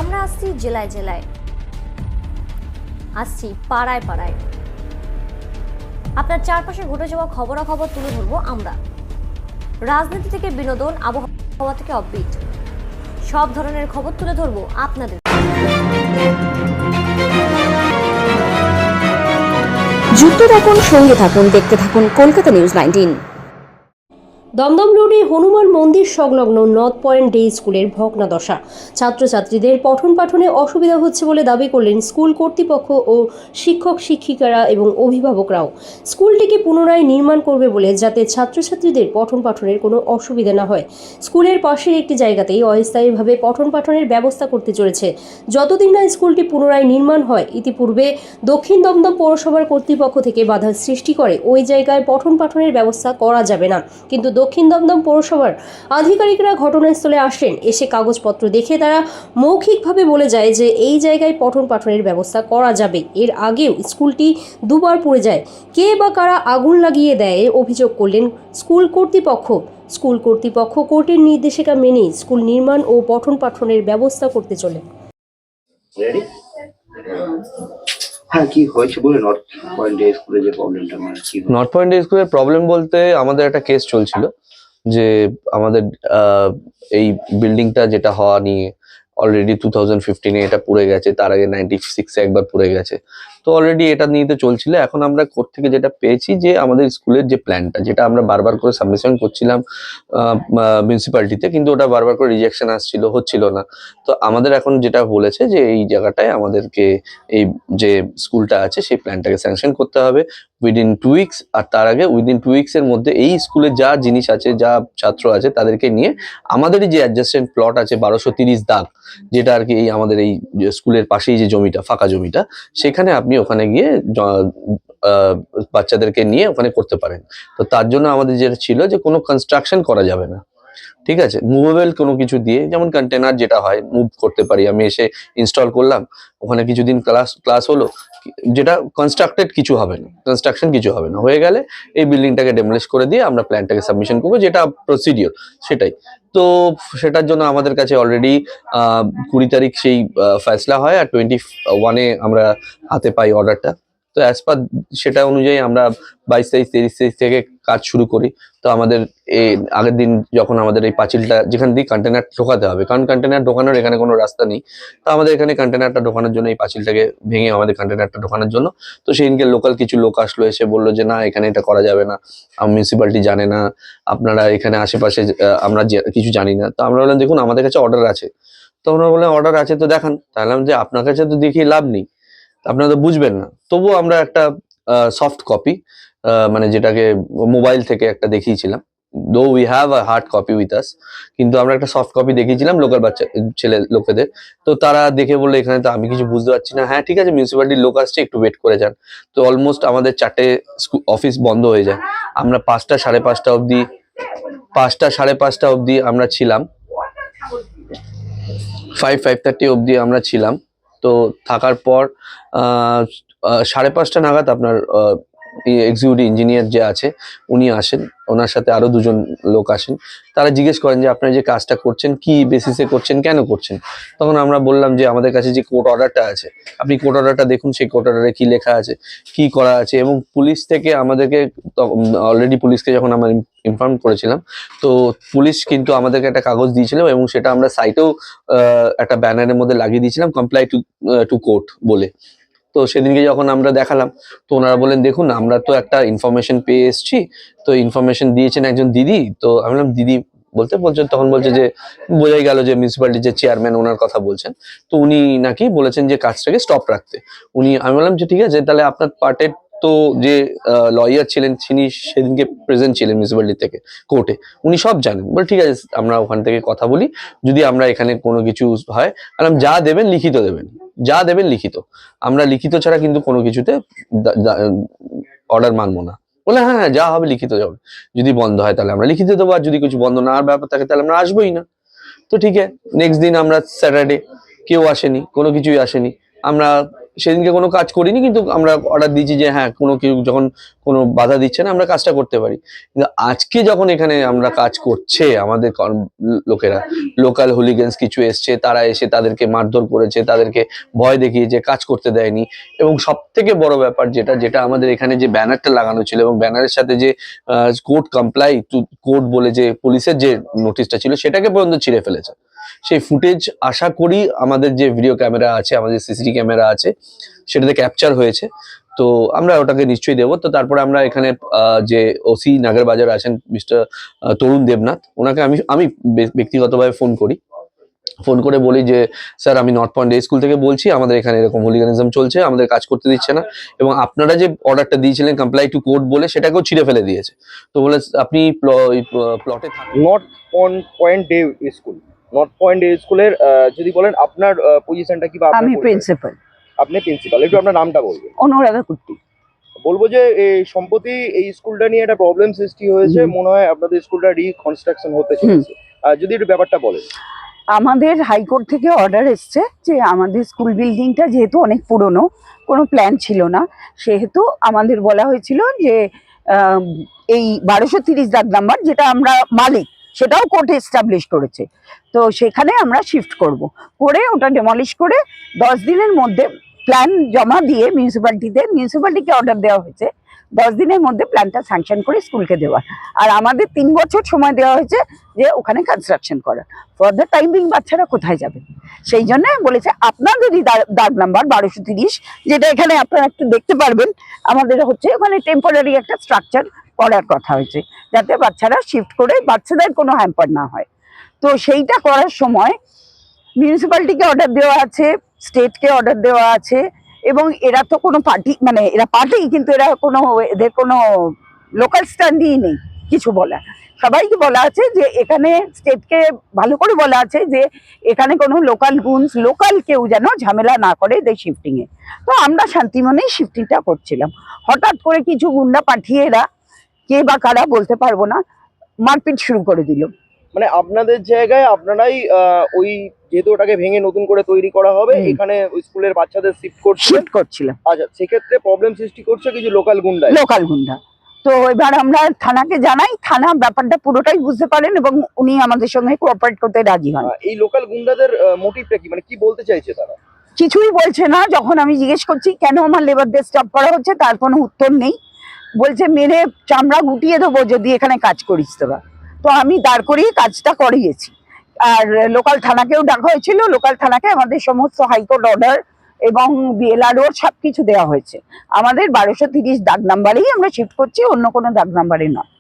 আমরা আসছি জেলায় জেলায়, আসছি পাড়ায় পাড়ায়। আপনার চারপাশে ঘটে যাওয়া খবরাখবর তুলে ধরবো আমরা। রাজনীতি থেকে বিনোদন, আবহাওয়া থেকে অফবিট, সব ধরনের খবর তুলে ধরবো আপনাদের। যুক্ত থাকুন, সঙ্গে থাকুন, দেখতে থাকুন কলকাতা নিউজ 19। দমদম রোডে হনুমান মন্দির সংলগ্ন নর্থ পয়েন্ট ডে স্কুলের ভগ্নাদশা। ছাত্রছাত্রীদের পঠন পাঠনে অসুবিধা হচ্ছে বলে দাবি করলেন স্কুল কর্তৃপক্ষ ও শিক্ষক শিক্ষিকারা এবং অভিভাবকরাও। স্কুলটিকে পুনরায় নির্মাণ করবে বলে, যাতে ছাত্রছাত্রীদের পঠন পাঠনের কোনো অসুবিধা না হয়। স্কুলের পাশের একটি জায়গাতেই অস্থায়ীভাবে পঠন পাঠনের ব্যবস্থা করতে চলেছে। যতদিন না স্কুলটি পুনরায় নির্মাণ হয়। ইতিপূর্বে দক্ষিণ দমদম পৌরসভার কর্তৃপক্ষ থেকে বাধার সৃষ্টি করে ওই জায়গায় পঠন পাঠনের ব্যবস্থা করা যাবে না, কিন্তু দক্ষিণ দমদম পৌরসভার আধিকারিকরা ঘটনাস্থলে আসেন। এসে কাগজপত্র দেখে তারা মৌখিকভাবে বলে যায় যে এই জায়গায় পঠন পাঠনের ব্যবস্থা করা যাবে। এর আগেও স্কুলটি দুবার পুড়ে যায়। কে বা কারা আগুন লাগিয়ে দেয় অভিযোগ করলেন স্কুল কর্তৃপক্ষ। স্কুল কর্তৃপক্ষ কোর্টের নির্দেশিকা মেনে স্কুল নির্মাণ ও পঠন পাঠনের ব্যবস্থা করতে চলে। হ্যাঁ, কি হয়েছে বলে নর্থ পয়েন্ট ডে স্কুলে যে প্রবলেমটা, মানে কি নর্থ পয়েন্ট ডে স্কুলের প্রবলেম বলতে আমাদের একটা কেস চলছিল যে আমাদের এই বিল্ডিংটা যেটা হওয়া নিয়ে অলরেডি 2015-এ এটা পুড়ে গেছে, তার আগে 96-এ একবার পুড়ে গেছে। তো অলরেডি এটা নিয়ে তো চলছিল। এখন আমরা কোর্ট থেকে যেটা পেয়েছি যে আমাদের স্কুলের যে প্ল্যানটা, যেটা আমরা বারবার করে সাবমিশন করছিলাম মিউনিসিপ্যালিটিতে, কিন্তু ওটা বারবার করে রিজেকশন হচ্ছিল না। তো আমাদের এখন যেটা বলেছে যে এই জায়গাটায় আমাদেরকে এই যে স্কুলটা আছে সেই প্ল্যানটাকে স্যাংশন করতে হবে উইদিন 2 উইকস। আর তার আগে উইদিন 2 উইকস এর মধ্যে এই স্কুলে যা জিনিস আছে, যা ছাত্র আছে, তাদেরকে নিয়ে আমাদেরই যে অ্যাডজাস্টেন্ট প্লট আছে 1230 দাগ, যেটা আর কি এই আমাদের এই স্কুলের পাশেই যে জমিটা, ফাঁকা জমিটা, সেখানে আপনি ওখানে গিয়ে বাচ্চাদেরকে নিয়ে ওখানে করতে পারেন। তো তার জন্য আমাদের যেটা ছিল যে কোনো কনস্ট্রাকশন করা যাবে না, ঠিক আছে। মুভেবল কোনো কিছু দিয়ে, যেমন কন্টেনার যেটা হয়, মুভ করতে পারি। আমি এসে ইনস্টল করলাম, ওখানে কিছুদিন ক্লাস হলো, যেটা কনস্ট্রাক্টেড কিছু হবে না, কনস্ট্রাকশন কিছু হবে না। হয়ে গেলে এই বিল্ডিংটাকে ডেমলিশ করে দিয়ে আমরা প্ল্যানটাকে সাবমিশন করবো, যেটা প্রসিডিওর সেটাই। তো সেটার জন্য আমাদের কাছে অলরেডি 20 তারিখ সেই ফয়সলা হয়, আর 21-এ আমরা হাতে পাই অর্ডারটা। তো অ্যাজ পার সেটা অনুযায়ী আমরা 22 তারিখ 23 তারিখ থেকে কাজ শুরু করি। তো আমাদের এই আগের দিন যখন আমাদের এই পাঁচিলটা যেখান দিয়ে কন্টেনার ঢোকাতে হবে, কারণ কন্টেনার ঢোকানোর এখানে কোনো রাস্তা নেই, তো আমাদের এখানে কন্টেনারটা ঢোকানোর জন্য এই পাঁচিলটাকে ভেঙে আমাদের কন্টেনারটা ঢোকানোর জন্য, তো সেদিনকে লোকাল কিছু লোক আসলো, এসে বললো যে না, এখানে এটা করা যাবে না, মিউনিসিপ্যালিটি জানে না, আপনারা এখানে আশেপাশে আমরা কিছু জানি না। তো আমরা বললাম দেখুন, আমাদের কাছে অর্ডার আছে। তো আমরা বললাম অর্ডার আছে তো দেখান। তাহলে যে আপনার কাছে তো দেখিয়ে লাভ নেই, আপনারা তো বুঝবেন না। তবুও আমরা একটা সফট কপি, মানে যেটাকে মোবাইল থেকে একটা দেখিয়েছিলাম, though we have a hard copy with us, কিন্তু আমরা একটা সফট কপি দেখিয়েছিলাম লোকাল ছেলে লোকেদের। তো তারা দেখে বললো এখানে তো আমি কিছু বুঝতে পারছি না। হ্যাঁ ঠিক আছে, মিউনিসিপ্যালিটির লোক আসছে, একটু ওয়েট করে যান। তো অলমোস্ট আমাদের 4টে অফিস বন্ধ হয়ে যায়। আমরা 5টা সাড়ে 5টা অবধি আমরা ছিলাম, 5:30 অবধি আমরা ছিলাম। তো থাকার পর 5:30 নাগাদ আপনার এক্সিকিউটিভ ইঞ্জিনিয়ার যে আছে উনি আসেন, ওনার সাথে আরো 2জন লোক আসেন। তারা জিজ্ঞেস করেন যে আপনারা যে কাজটা করছেন কি বেসিসে করছেন, কেন করছেন। তখন আমরা বললাম যে আমাদের কাছে যে কোর্ট অর্ডারটা আছে, আপনি কোর্ট অর্ডারটা দেখুন, সেই কোর্ট অর্ডারে কি লেখা আছে, কি করা আছে। এবং পুলিশ থেকে আমাদেরকে অলরেডি পুলিশকে যখন আমরা ইনফর্ম করেছিলাম, তো পুলিশ কিন্তু আমাদেরকে একটা কাগজ দিয়েছিল, এবং সেটা আমরা সাইটেও একটা ব্যানারের মধ্যে লাগিয়ে দিয়েছিলাম, কমপ্লাই টু কোর্ট বলে। তো সেদিনকে যখন আমরা দেখালাম, তো ওনারা বলেন দেখুন, আমরা তো একটা ইনফরমেশন পেয়ে এসেছি, তো ইনফরমেশন দিয়েছেন একজন দিদি। তো আমি বললাম দিদি বলছেন, তখন বলছে যে বোঝাই গেল যে মিউনিসিপ্যালিটির যে চেয়ারম্যান ওনার কথা বলছেন। তো উনি নাকি বলেছেন যে কাজটাকে স্টপ রাখতে। আমি বললাম যে ঠিক আছে, তাহলে আপনার পার্টের তো যে লয়ার ছিলেন তিনি সেদিনকে প্রেজেন্ট ছিলেন মিউনিসিপ্যালিটি থেকে কোর্টে, উনি সব জানেন। বলে ঠিক আছে, আমরা ওখান থেকে কথা বলি, যদি আমরা এখানে কোনো কিছু হয়, বললাম যা দেবেন লিখিত দেবেন, যা দেবেন লিখিত, আমরা লিখিত ছাড়া কিন্তু কোনো কিছুতে অর্ডার মানবো না। বলে হ্যাঁ হ্যাঁ, যা হবে লিখিত যাবে, যদি বন্ধ হয় তাহলে আমরা লিখিত দেবো, আর যদি কিছু বন্ধ না হওয়ার ব্যাপার থাকে তাহলে আমরা আসবোই না। তো ঠিক আছে, নেক্সট দিন আমরা স্যাটারডে, কেউ আসেনি, কোনো কিছুই আসেনি। আমরা সেদিনকে কোনো কাজ করিনি, কিন্তু আমরা অর্ডার দিয়েছি যে হ্যাঁ কোনো কেউ যখন কোনো বাধা দিচ্ছে না আমরা কাজটা করতে পারি। কিন্তু আজকে যখন এখানে আমরা কাজ করছে আমাদের লোকেরা, লোকাল হুলিগানস কিছু এসছে, তারা এসে তাদেরকে মারধর করেছে, তাদেরকে ভয় দেখিয়েছে, কাজ করতে দেয়নি। এবং সব থেকে বড় ব্যাপার যেটা আমাদের এখানে যে ব্যানারটা লাগানো ছিল এবং ব্যানারের সাথে যে কোর্ট কমপ্লাই টু কোর্ট বলে যে পুলিশের যে নোটিশটা ছিল সেটাকে পর্যন্ত ছিঁড়ে ফেলেছে। সেই ফুটেজ আশা করি আমাদের যে ভিডিও ক্যামেরা আছে, আমাদের সিসিটিভি ক্যামেরা আছে, সেটাতে ক্যাপচার হয়েছে। তো আমরা ওটাকে নিশ্চয়ই দেবো। তো তারপরে আমরা এখানে যে ওসি নাগেরবাজার আছেন মিস্টার তরুণ দেবনাথ, ওনাকে আমি ব্যক্তিগতভাবে ফোন করে বলি যে স্যার আমি নর্থ পয়েন্ট ডে স্কুল থেকে বলছি, আমাদের এখানে এরকম হুলিগানিজম চলছে, আমাদের কাজ করতে দিচ্ছে না, এবং আপনারা যে অর্ডারটা দিয়েছিলেন কমপ্লাই টু কোর্ট বলে সেটাকেও ছিঁড়ে ফেলে দিয়েছে। তো বলে আপনি প্লটে থাকুন। North point day school, north point day স্কুলের যদি বলেন আপনার পজিশনটা কি বা আপনার আমি পরিচয়? প্রিন্সিপাল আপনি প্রিন্সিপাল, একটু আপনার নামটা বলবেন। অনুরাধা কুট্টি। বলবো যে এই সম্প্রতি এই স্কুলটা নিয়ে একটা প্রবলেম সৃষ্টি হয়েছে, মনে হয় আপনাদের স্কুলটা রিকনস্ট্রাকশন হতে চলেছে। যদি একটু ব্যাপারটা বলেন। আমাদের হাইকোর্ট থেকে অর্ডার এসছে যে আমাদের স্কুল বিল্ডিংটা যেহেতু অনেক পুরনো, কোনো প্ল্যান ছিল না, সেহেতু আমাদের বলা হয়েছিল যে এই 1230 দাগ নাম্বার যেটা আমরা মালিক, সেটাও কোর্ট এস্টাবলিশ করেছে, তো সেখানে আমরা শিফট করে ওটা ডেমলিশ করে 10 দিনের মধ্যে প্ল্যান জমা দিয়ে মিউনিসিপ্যালিটিকে অর্ডার দেওয়া হয়েছে 10 দিনের মধ্যে প্ল্যানটা স্যাংশন করে স্কুলকে দেওয়ার। আর আমাদের 3 বছর সময় দেওয়া হয়েছে যে ওখানে কনস্ট্রাকশন করার। ফর দ্য টাইমিং বাচ্চারা কোথায় যাবে, সেই জন্য বলেছে আপনাদেরই দাগ নাম্বার 1230, যেটা এখানে আপনারা একটু দেখতে পারবেন, আমাদের হচ্ছে ওখানে টেম্পোরারি একটা স্ট্রাকচার করার কথা হয়েছে, যাতে বাচ্চারা শিফট করে বাচ্চাদের কোনো হ্যাম্পার না হয়। তো সেইটা করার সময় মিউনিসিপ্যালিটিকে অর্ডার দেওয়া আছে, স্টেটকে অর্ডার দেওয়া আছে, এবং এরা তো কোনো পার্টি, মানে এরা পার্টি কিন্তু এরা কোনো, এদের কোনো লোকাল স্ট্যান্ডই নেই কিছু বলার। সবাইকে বলা আছে যে এখানে, স্টেটকে ভালো করে বলা আছে যে এখানে কোনো লোকাল কেউ যেন ঝামেলা না করে এদের শিফটিংয়ে। তো আমরা শান্তিমনেই শিফটিংটা করছিলাম, হঠাৎ করে কিছু গুন্ডা পাঠিয়ে এরা, কে বা কারা বলতে পারবো না, মারপিট শুরু করে দিল। মানে আপনাদের জায়গায় আপনারাই ওই যেহেতু ওটাকে ভেঙে নতুন করে তৈরি করা হবে, এখানে স্কুলের বাচ্চাদের শিফট করছিলাম। আচ্ছা, সেক্ষেত্রে প্রবলেম সৃষ্টি করছে কিছু লোকাল গুন্ডা। তো এবার আমরা থানাকে জানাই, থানা ব্যাপারটা পুরোটাই বুঝতে পারেন এবং উনি আমাদের সঙ্গে কোঅপারেট করতে রাজি হন। এই লোকাল গুন্ডাদের মোটিভটা কি, মানে কি বলতে চাইছে তারা? কিছুই বলছে না। যখন আমি জিজ্ঞেস করছি কেন আমার লেবারদের স্টপ করা হচ্ছে, তার কোনো উত্তর নেই। বলছে মেরে চামড়া গুটিয়ে দেবো যদি এখানে কাজ করিস তোরা। তো আমি দাঁড় করিয়ে কাজটা করিয়েছি, আর লোকাল থানাকেও ডাকা হয়েছিল। লোকাল থানাকে আমাদের সমস্ত হাইকোর্ট অর্ডার এবং বিএলআরও সব কিছু দেওয়া হয়েছে। আমাদের 1230 দাগ নাম্বারেই আমরা শিফট করছি, অন্য কোনো দাগ নাম্বারে নয়।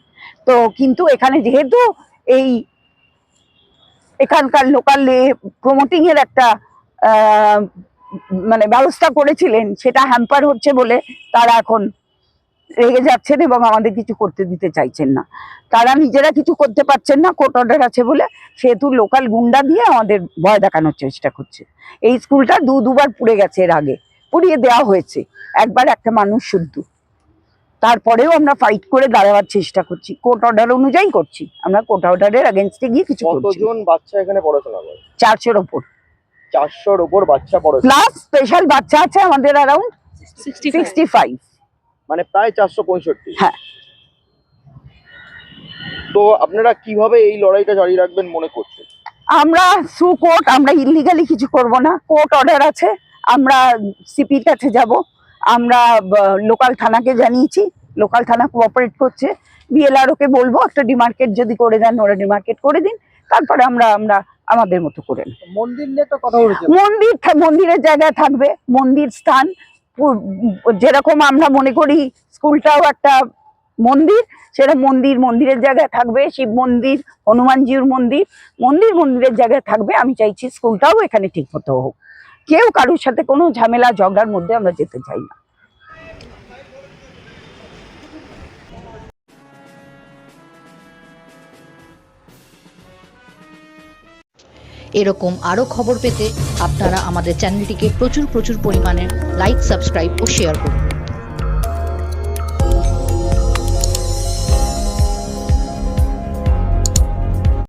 তো কিন্তু এখানে যেহেতু এখানকার লোকাল প্রমোটিং এর একটা মানে ব্যবস্থা করেছিলেন, সেটা হ্যাম্পার হচ্ছে বলে তারা এখন রেগে যাচ্ছেন এবং আমাদের কিছু করতে দিতে চাইছেন না। তারা নিজেরা কিছু করতে পারছেন না, কোর্ট অর্ডার আছে বলে, সেহেতু লোকাল গুন্ডা দিয়ে আমাদের ভয় দেখানোর চেষ্টা করছে। এই স্কুলটা দুবার পুড়ে গেছে, এর আগে পুড়িয়ে দেওয়া হয়েছে, একবার একটা মানুষ শুদ্ধ। তারপরেও আমরা ফাইট করে দাঁড়াবার চেষ্টা করছি, কোর্ট অর্ডার অনুযায়ী করছি। আমরা কোর্ট অর্ডারের এগেইনস্টে গিয়ে কিছু করছি। কতজন বাচ্চা এখানে পড়াশোনা করে? 400-র ওপর। 400-র ওপর বাচ্চা পড়াশোনা, প্লাস স্পেশাল বাচ্চা আছে আমাদের অ্যারাউন্ড 65, মানে প্রায় 465। হ্যাঁ। তো আপনারা কিভাবে এই লড়াইটা জারি রাখবেন মনে করছেন? আমরা থ্রু কোর্ট, আমরা ইলিগালি কিছু করব না। কোর্ট অর্ডার আছে, আমরা সিপির কাছে যাব, আমরা লোকাল থানাকে জানিয়েছি, লোকাল থানা কোঅপারেট করছে। বিএলআরওকে বলবো একটা ডিমার্কেট যদি করে দেন, ওরা ডিমার্কেট করে দিন, তারপরে আমরা আমাদের মতো করে নেব। মন্দির নিয়ে তো কথা বলেছে, মন্দিরের জায়গায় থাকবে, মন্দির স্থান যেরকম আমরা মনে করি স্কুলটাও একটা মন্দির, সেটা মন্দিরের জায়গায় থাকবে। শিব মন্দির, হনুমানজির মন্দিরের জায়গায় থাকবে। আমি চাইছি স্কুলটাও এখানে ঠিক মতো হোক, কেউ কারোর সাথে কোনো ঝামেলা ঝগড়ার মধ্যে আমরা যেতে চাই না। এরকম আরও খবর পেতে আপনারা আমাদের চ্যানেলটিকে প্রচুর পরিমাণে লাইক, সাবস্ক্রাইব ও শেয়ার করুন।